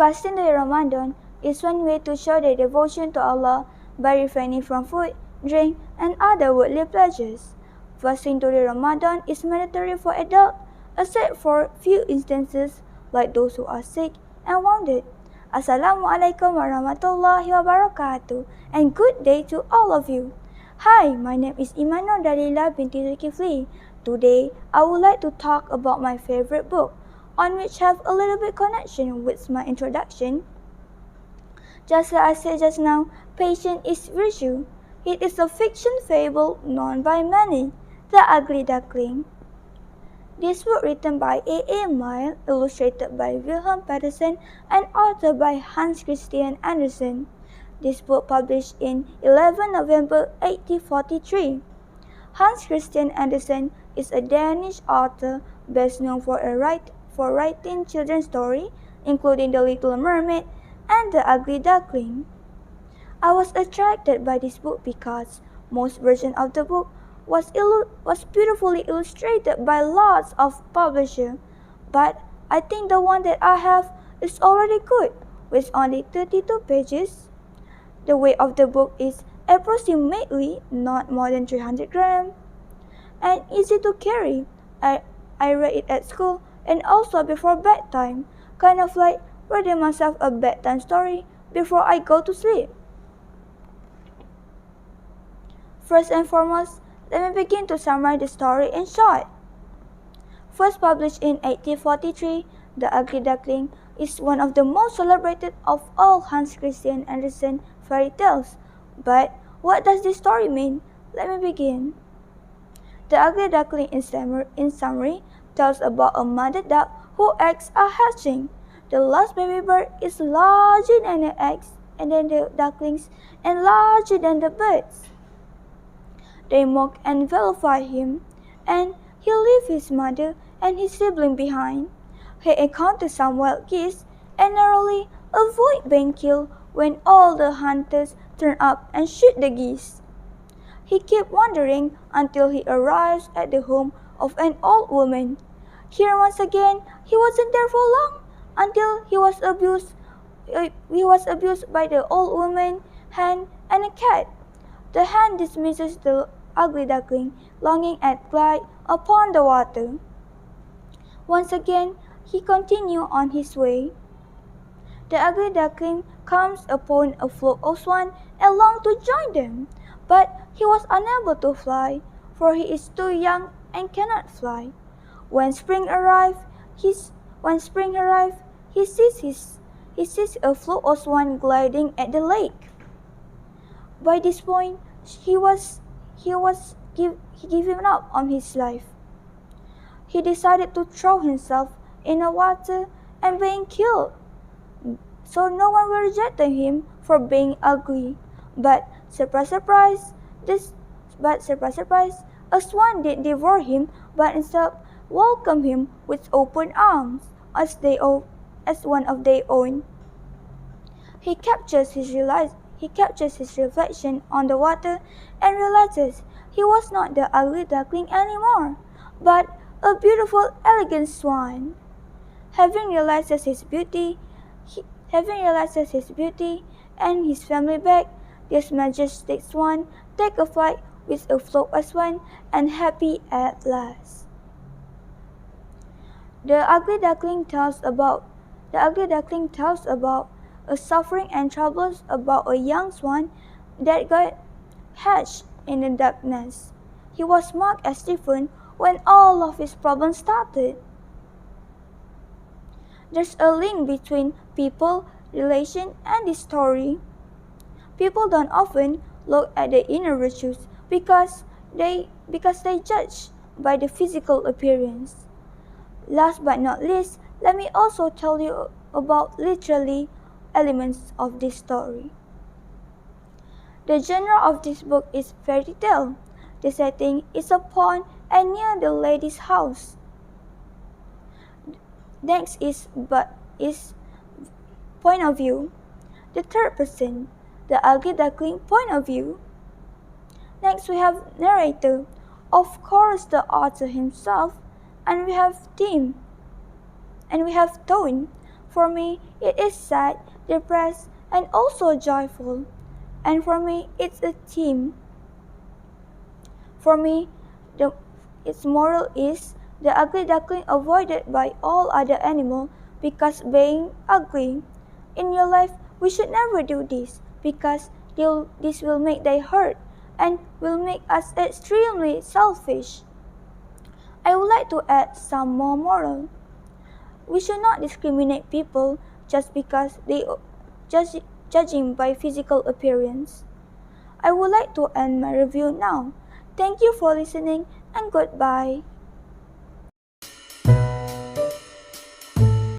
Fasting during Ramadan is one way to show their devotion to Allah by refraining from food, drink, and other worldly pleasures. Fasting during Ramadan is mandatory for adults, except for few instances like those who are sick and wounded. Assalamualaikum warahmatullahi wabarakatuh, and good day to all of you. Hi, my name is Iman or Daleela binti Zulkifli. Today, I would like to talk about my favorite book, on which have a little bit connection with my introduction. Just like I said just now, patience is virtue. It is a fiction fable known by many, The Ugly Duckling. This book written by A. Milne, illustrated by Wilhelm Petersen, and authored by Hans Christian Andersen. This book published in 11 November 1843. Hans Christian Andersen is a Danish author best known for writing children's stories, including The Little Mermaid and The Ugly Duckling. I was attracted by this book because most versions of the book was beautifully illustrated by lots of publishers, but I think the one that I have is already good, with only 32 pages. The weight of the book is approximately not more than 300 grams, and easy to carry. I read it at school and also before bedtime, kind of like reading myself a bedtime story before I go to sleep. First and foremost, let me begin to summarize the story in short. First published in 1843, The Ugly Duckling is one of the most celebrated of all Hans Christian Andersen fairy tales. But what does this story mean? Let me begin. The Ugly Duckling in summary tells about a mother duck who eggs are hatching. The last baby bird is larger than the eggs, and then the ducklings, and larger than the birds. They mock and vilify him, and he leaves his mother and his sibling behind. He encounters some wild geese and narrowly avoids being killed when all the hunters turn up and shoot the geese. He keeps wandering until he arrives at the home of an old woman. Here once again, he wasn't there for long until he was abused by the old woman, hen, and a cat. The hen dismisses the ugly duckling, longing at glide upon the water. Once again, he continues on his way. The ugly duckling comes upon a flock of swans and longs to join them, but he was unable to fly, for he is too young and cannot fly. When spring arrives, he sees a flock of swans gliding at the lake. By this point, he given up on his life. He decided to throw himself in the water and being killed, so no one will reject him for being ugly. But surprise, surprise, a swan did devour him, but instead welcomed him with open arms as one of their own. He captures his reflection on the water and realizes he was not the ugly duckling anymore, but a beautiful, elegant swan. Having realized his beauty and his family back, this majestic swan take a flight with a flock of swans and happy at last. The ugly duckling tells about a suffering and troubles about a young swan that got hatched in the darkness. He was marked as different when all of his problems started. There's a link between people, relation, and this story. People don't often look at the inner virtues because they judge by the physical appearance. Last but not least, let me also tell you about literally elements of this story. The genre of this book is fairy tale. The setting is a pond and near the lady's house. Next is point of view. The third person, the ugly duckling point of view. Next we have narrator, of course the author himself, and we have theme, and we have tone. For me, it is sad, depressed, and also joyful. And for me, it's a theme. For me, its moral is the ugly duckling avoided by all other animals because being ugly. In your life, we should never do this because this will make they hurt and will make us extremely selfish. I would like to add some more moral. We should not discriminate people just because they judging by physical appearance. I would like to end my review now. Thank you for listening and goodbye.